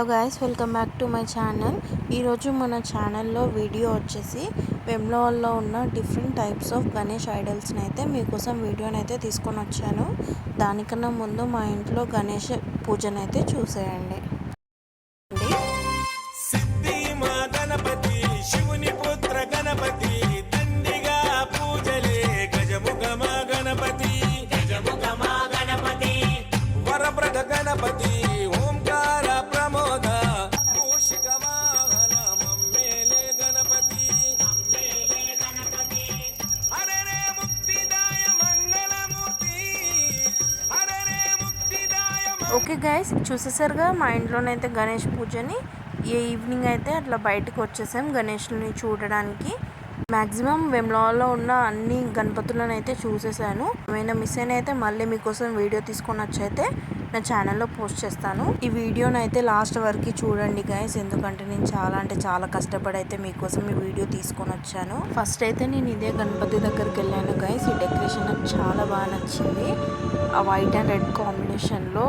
Hello guys, welcome back to my channel. ఈరోజు మన ఛానల్లో వీడియో వచ్చేసి వెమ్లవాడలో ఉన్న డిఫరెంట్ టైప్స్ ఆఫ్ గణేష్ ఐడల్స్ని అయితే మీకోసం వీడియోని అయితే తీసుకొని వచ్చాను. దానికన్నా ముందు మా ఇంట్లో గణేష్ పూజను అయితే చూసేయండి. ఓకే గైస్, చూసేసరిగా మా ఇంట్లోనైతే గణేష్ పూజని ఈవినింగ్ అయితే అట్లా బయటకు వచ్చేసాం గణేష్ని చూడడానికి. మ్యాక్సిమం వెమ్లవాడలో ఉన్న అన్ని గణపతులను అయితే చూసేసాను. ఏమైనా మిస్ అయినా అయితే మళ్ళీ మీకోసం వీడియో తీసుకొని వచ్చైతే నా ఛానల్లో పోస్ట్ చేస్తాను. ఈ వీడియోని అయితే లాస్ట్ వరకు చూడండి గైస్, ఎందుకంటే నేను చాలా కష్టపడి అయితే మీకోసం ఈ వీడియో తీసుకొని వచ్చాను. ఫస్ట్ అయితే నేను ఇదే గణపతి దగ్గరికి వెళ్ళాను గైస్. ఈ డెకరేషన్ నాకు చాలా బాగా నచ్చింది. ఆ వైట్ అండ్ రెడ్ కాంబినేషన్లో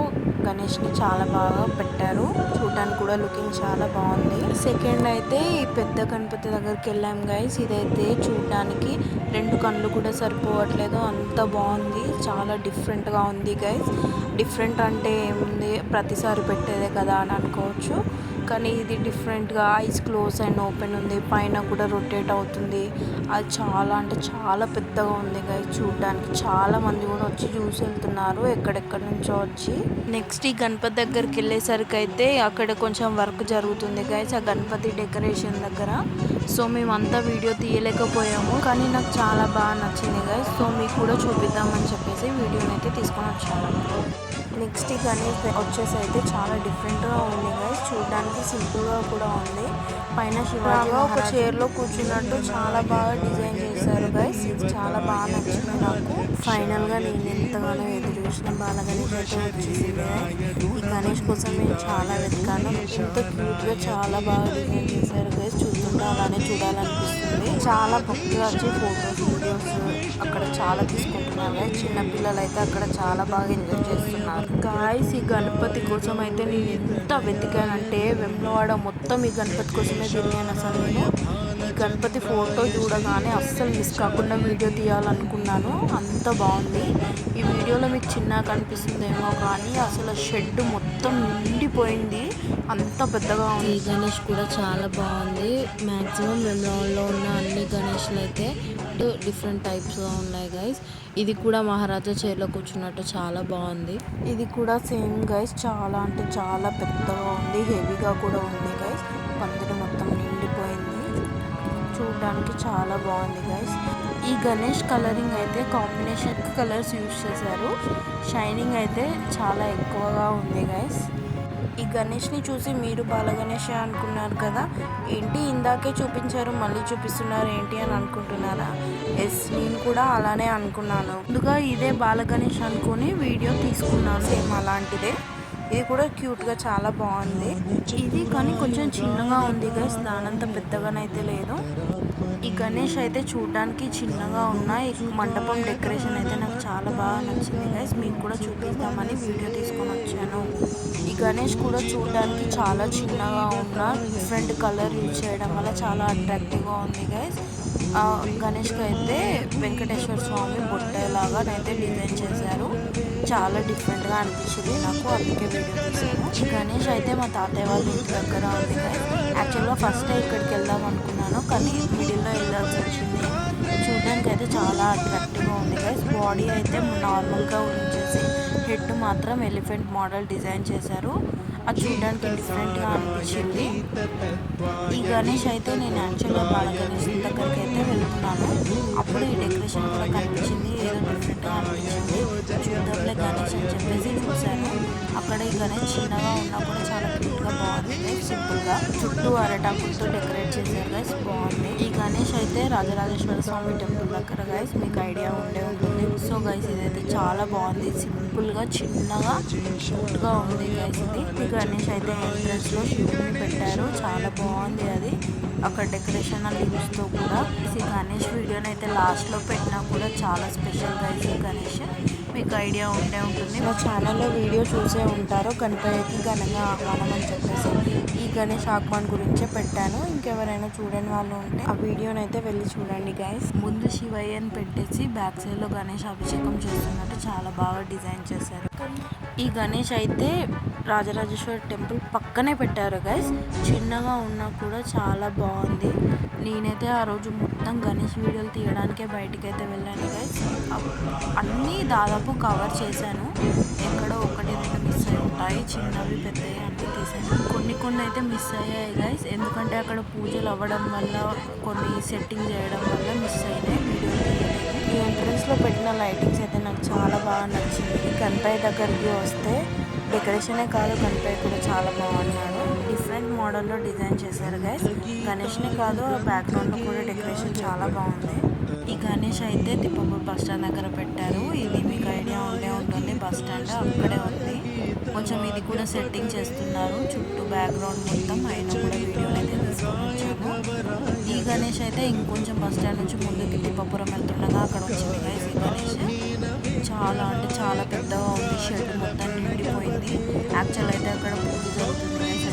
గణేష్ని చాలా బాగా పెట్టారు. చూడడానికి కూడా లుకింగ్ చాలా బాగుంది. సెకండ్ అయితే ఈ పెద్ద గణపతి దగ్గరికి వెళ్ళాం గైస్. ఇదైతే చూడడానికి 2 కళ్ళు కూడా సరిపోవట్లేదు, అంత బాగుంది. చాలా డిఫరెంట్గా ఉంది గైస్. డిఫరెంట్ అంటే ఏముంది, ప్రతిసారి పెట్టేదే కదా అని అనుకోవచ్చు, కానీ ఇది డిఫరెంట్గా ఐస్ క్లోజ్ అండ్ ఓపెన్ ఉంది. పైన కూడా రొటేట్ అవుతుంది. అది చాలా పెద్దగా ఉంది గైస్. చూడడానికి చాలా మంది కూడా వచ్చి చూసి వెళ్తున్నారు, ఎక్కడెక్కడి నుంచో వచ్చి. నెక్స్ట్ ఈ గణపతి దగ్గరికి వెళ్ళేసరికి అయితే అక్కడ కొంచెం వర్క్ జరుగుతుంది గైస్, ఆ గణపతి డెకరేషన్ దగ్గర. సో మేమంతా వీడియో తీయలేకపోయాము, కానీ నాకు చాలా బాగా నచ్చింది గైస్. సో మీకు కూడా చూపిద్దామని చెప్పేసి వీడియోని అయితే తీసుకొని వచ్చాను. నెక్స్ట్ ఈ గణేష్ వచ్చేసి అయితే చాలా డిఫరెంట్గా ఉంది గైస్. చూడడానికి సింపుల్గా కూడా ఉంది. పైన శివాజీ ఒక చైర్లో కూర్చున్నట్టు చాలా బాగా డిజైన్ చేశారు గైస్. ఇది చాలా బాగా నచ్చింది నాకు. ఫైనల్గా నేను ఎంతగానో ఎదురు చూసిన బాలగణేష్ అయితే వచ్చేసింది. ఈ గణేష్ కోసం నేను చాలా వెతికాను. ఎంత క్యూట్గా చాలా బాగా డిజైన్ చేశారు గైస్. చూస్తుంటే అలానే చూడాలనిపిస్తుంది. చాలా భక్తిగా వచ్చి ఫొటోస్ వీడియోస్ అక్కడ చాలా తీసుకుంటున్నారు గైస్. చిన్నపిల్లలు అయితే అక్కడ చాలా బాగా ఎంజాయ్ చేస్తున్నారు గాయస్. ఈ గణపతి కోసం అయితే నేను ఎంత వెతికానంటే వెమ్లవాడ మొత్తం ఈ గణపతి కోసమే తిరిగాను. అసలు నేను ఈ గణపతి ఫోటో చూడగానే అస్సలు మిస్ కాకుండా వీడియో తీయాలనుకున్నాను, అంత బాగుంది. ఈ వీడియోలో మీకు చిన్నగా కనిపిస్తుందేమో కానీ అసలు షెడ్ మొత్తం నిండిపోయింది, అంత పెద్దగా ఉంది. ఈ గణేష్ కూడా చాలా బాగుంది. మ్యాక్సిమం వెమ్లవాడలో ఉన్న అన్ని గణేష్లు అయితే డిఫరెంట్ టైప్స్గా ఉన్నాయి గైస్. ఇది కూడా మహారాజా చైర్లో కూర్చున్నట్టు చాలా బాగుంది. ఇది కూడా సేమ్ గైస్, చాలా పెద్దగా ఉంది, హెవీగా కూడా ఉంది గైస్. పందిరి మొత్తం నిండిపోయింది, చూడడానికి చాలా బాగుంది గైస్. ఈ గణేష్ కలరింగ్ అయితే కాంబినేషన్ కలర్స్ యూజ్ చేశారు. షైనింగ్ అయితే చాలా ఎక్కువగా ఉంది గైస్. ఈ గణేష్ని చూసి మీరు బాలగణేష్ అనుకున్నారు కదా, ఏంటి ఇందాకే చూపించారు మళ్ళీ చూపిస్తున్నారు ఏంటి అని అనుకుంటున్నారా? ఎస్, నేను కూడా అలానే అనుకున్నాను. ముందుగా ఇదే బాలగణేష్ అనుకుని వీడియో తీసుకున్నాను, సేమ్ అలాంటిదే. ఇది కూడా క్యూట్గా చాలా బాగుంది. ఇది కానీ కొంచెం చిన్నగా ఉంది గైస్, దానంత పెద్దగానైతే లేదు. ఈ గణేష్ అయితే చూడడానికి చిన్నగా ఉన్నాయి. మండపం డెకరేషన్ అయితే నాకు చాలా బాగా నచ్చింది గైస్. మీకు కూడా చూపిద్దామని వీడియో తీసుకొని వచ్చాను. ఈ గణేష్ కూడా చూడడానికి చాలా చిన్నగా ఉన్న డిఫరెంట్ కలర్ యూజ్ చేయడం వల్ల చాలా అట్రాక్టివ్గా ఉంది గైస్. గణేష్కి అయితే వెంకటేశ్వర స్వామి బొట్టేలాగా అయితే డిజైన్ చేశారు. చాలా డిఫరెంట్గా అనిపించింది నాకు, అందుకే వీడియో తీసాను. ఈ గణేష్ అయితే మా తాతయ్య వాళ్ళ ఇంటి దగ్గర ఉంది గైస్. యాక్చువల్గా ఫస్ట్ ఇక్కడికి వెళ్దాం అనుకున్నాను, కానీ మిడిల్లో వెళ్ళాల్సి వచ్చింది. చూడడానికి అయితే చాలా అట్రాక్టివ్గా ఉంది గైస్. బాడీ అయితే నార్మల్గా ఉంచేసి హెడ్ మాత్రం ఎలిఫెంట్ మోడల్ డిజైన్ చేశారు. అది చూడడానికి డిఫరెంట్గా అనిపించింది. ఈ గణేష్ అయితే నేను యాక్చువల్గా బాలగణేష్ దగ్గరికి అయితే వెళ్తున్నాను. అప్పుడు ఈ డెకరేషన్ కూడా కనిపించింది, ఏదో డిఫరెంట్గా అనిపించింది. చూద్దాంలే గణేష్ అని చెప్పేసి చూశాను. అక్కడ ఈ గణేష్ చిన్నగా ఉన్నా కూడా చాలా క్యూట్గా బాగుంది. సింపుల్గా చుట్టూ అరటాకులతో డెకరేట్ చేశారు గైస్, బాగుంది. ఈ గణేష్ అయితే రాజరాజేశ్వర స్వామి టెంపుల్ దగ్గర గైస్, మీకు ఐడియా ఉండే ఉంటుంది. సో గైస్ ఇదైతే చాలా బాగుంది, సింపుల్గా చిన్నగా క్యూట్గా ఉంది గైస్. ఇది గణేష్ అయితే ఎంట్రన్స్లో శివుడిని పెట్టారు, చాలా బాగుంది అది. అక్కడ డెకరేషన్ లీవ్స్తో కూడా. ఈ గణేష్ వీడియోని అయితే లాస్ట్లో పెట్టినా కూడా చాలా స్పెషల్గా ఈ గణేష్. మీకు ఐడియా ఉండే ఉంటుంది. మా ఛానల్లో వీడియో చూసే ఉంటారు. గణపతికి ఘనంగా ఆహ్వానం అని చెప్పేసి ఈ గణేష్ ఆగమన్ గురించే పెట్టాను. ఇంకెవరైనా చూడని వాళ్ళు ఉంటే ఆ వీడియోని అయితే వెళ్ళి చూడండి గైస్. ముందు శివయ్య అని పెట్టేసి బ్యాక్ సైడ్లో గణేష్ అభిషేకం చేస్తున్నట్టు చాలా బాగా డిజైన్ చేశారు. ఈ గణేష్ అయితే రాజరాజేశ్వరి టెంపుల్ పక్కనే పెట్టారు గైస్. చిన్నగా ఉన్నా కూడా చాలా బాగుంది. నేనైతే ఆ రోజు మొత్తం గణేష్ వీడియోలు తీయడానికే బయటికి అయితే వెళ్ళాను గైస్. అన్నీ దాదాపు కవర్ చేశాను. ఎక్కడో 1-2 మిస్ అయి ఉంటాయి, చిన్నవి పెద్దవి అన్నీ తీసాను. కొన్ని అయితే మిస్ అయ్యాయి గైస్, ఎందుకంటే అక్కడ పూజలు అవ్వడం వల్ల కొన్ని సెట్టింగ్ చేయడం వల్ల మిస్ అయినాయి వీడియో తీయలేదు. ఈ ఎంట్రన్స్లో పెట్టిన లైటింగ్స్ అయితే నాకు చాలా బాగా నచ్చింది. గణపతి దగ్గరికి వస్తే డెకరేషనే కాదు, గణపతి కూడా చాలా బాగున్నాడు. డిఫరెంట్ మోడల్లో డిజైన్ చేశారు గైస్. గణేష్నే కాదు, బ్యాక్గ్రౌండ్లో కూడా డెకరేషన్ చాలా బాగుంది. ఈ గణేష్ అయితే తిప్పపూర్ బస్ స్టాండ్ దగ్గర పెట్టారు. ఇది మీకు ఐడియా ఉండే ఉంటుంది, బస్ స్టాండ్ అక్కడే ఉంది. కొంచెం ఇది కూడా సెట్టింగ్ చేస్తున్నారు, చుట్టూ బ్యాక్గ్రౌండ్ మొత్తం. అయినా కూడా వీడియోలు అయితే తీసుకొని వచ్చాము. ఈ గణేష్ అయితే ఇంకొంచెం బస్ స్టాండ్ నుంచి ముందుకి తిప్పపురం వెళ్తుండగా అక్కడ వచ్చింది గైస్. ఈ గణేష్ చాలా అంటే చాలా పెద్దగా ఉంది, షెడ్ మొత్తం నిండిపోయింది. యాక్చువల్ అయితే అక్కడ పూజ జరుగుతుంది గైస్.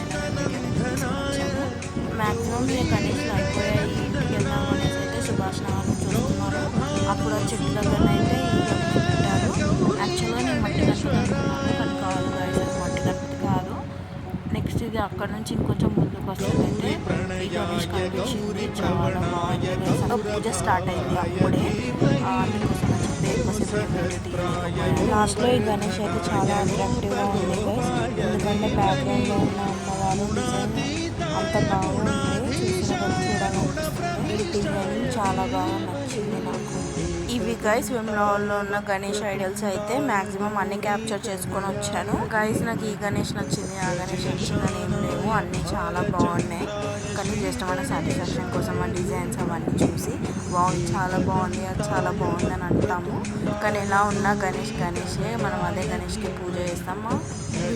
అయినా మ్యాక్సిమం ఈ గణేష్లు అయిపోయాయి, ఇంటికి వెళ్దాం అనేసి అయితే సుభాష్ నగర్ చూస్తున్నారు. అప్పుడు ఆ చెట్టు దగ్గర అయితే ఈ గణేష్ పెట్టారు. యాక్చువల్గా నేను మట్టి గణపతి అనుకున్నాను, కానీ కాదు గైస్, అది మట్టి గణపతి కాదు. నెక్స్ట్ ఇది అక్కడ నుంచి ఇంకొంచెం ముందుకు వస్తుందంటే ఈ గణేష్ కనిపించింది. చాలా బాగుంది గైస్. పూజ స్టార్ట్ అయింది అప్పుడే, అందుకోసం లాస్ట్లో ఈ గణేష్ అయితే చాలా అట్రాక్టివ్గా ఉంది గైస్. ఎందుకంటే బ్యాక్గ్రౌండ్లో ఉన్న అమ్మవారు డిజైన్ అంత బాగుంది, చూడాలనిపిస్తుంది. ఈ డిజైన్ చాలా బాగా నచ్చింది నాకు. ఇవి గైస్ వెమ్లవాడలో ఉన్న గణేష్ ఐడల్స్ అయితే మ్యాక్సిమం అన్ని క్యాప్చర్ చేసుకొని వచ్చాను గైస్. నాకు ఈ గణేష్ నచ్చింది, ఆ గణేష్ నచ్చిందని ఏం లేవు, అన్నీ చాలా బాగున్నాయి. కానీ జస్ట్ మన సాటిస్ఫాక్షన్ కోసం ఆ డిజైన్స్ అవన్నీ చూసి వావ్ చాలా బాగుంది, అది చాలా బాగుంది అని అంటాము. కానీ ఎలా ఉన్నా గణేషే, మనం అదే గణేష్కి పూజ చేస్తాము.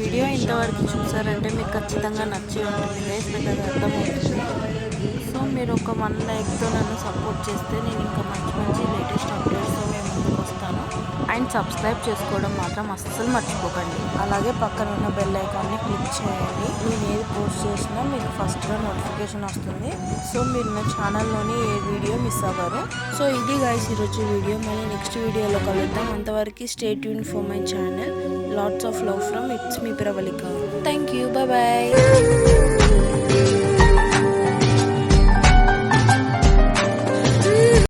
వీడియో ఇంతవరకు చూసారంటే మీకు ఖచ్చితంగా నచ్చి ఉంటుంది గైస్, మీకు అది అర్థమవుతుంది. సో మీరు ఒక 1 లైక్తో నన్ను సపోర్ట్ చేస్తే నేను ఇంకా మంచి లేటెస్ట్ అప్డేట్స్తో మేము ముందుకు వస్తాను. అండ్ సబ్స్క్రైబ్ చేసుకోవడం మాత్రం అస్సలు మర్చిపోకండి. అలాగే పక్కన ఉన్న బెల్ ఐకాన్ని క్లిక్ చేయండి. నేను ఏది పోస్ట్ చేసినా మీకు ఫస్ట్గా నోటిఫికేషన్ వస్తుంది. సో మీరు నా ఛానల్లోని ఏ వీడియో మిస్ అవ్వరు. సో ఇది గైస్ ఈరోజు వీడియో. మళ్ళీ నెక్స్ట్ వీడియోలో కలుద్దాం. అంతవరకు stay tune for my channel. Lots of love from it's me Pravalika. Thank you, bye.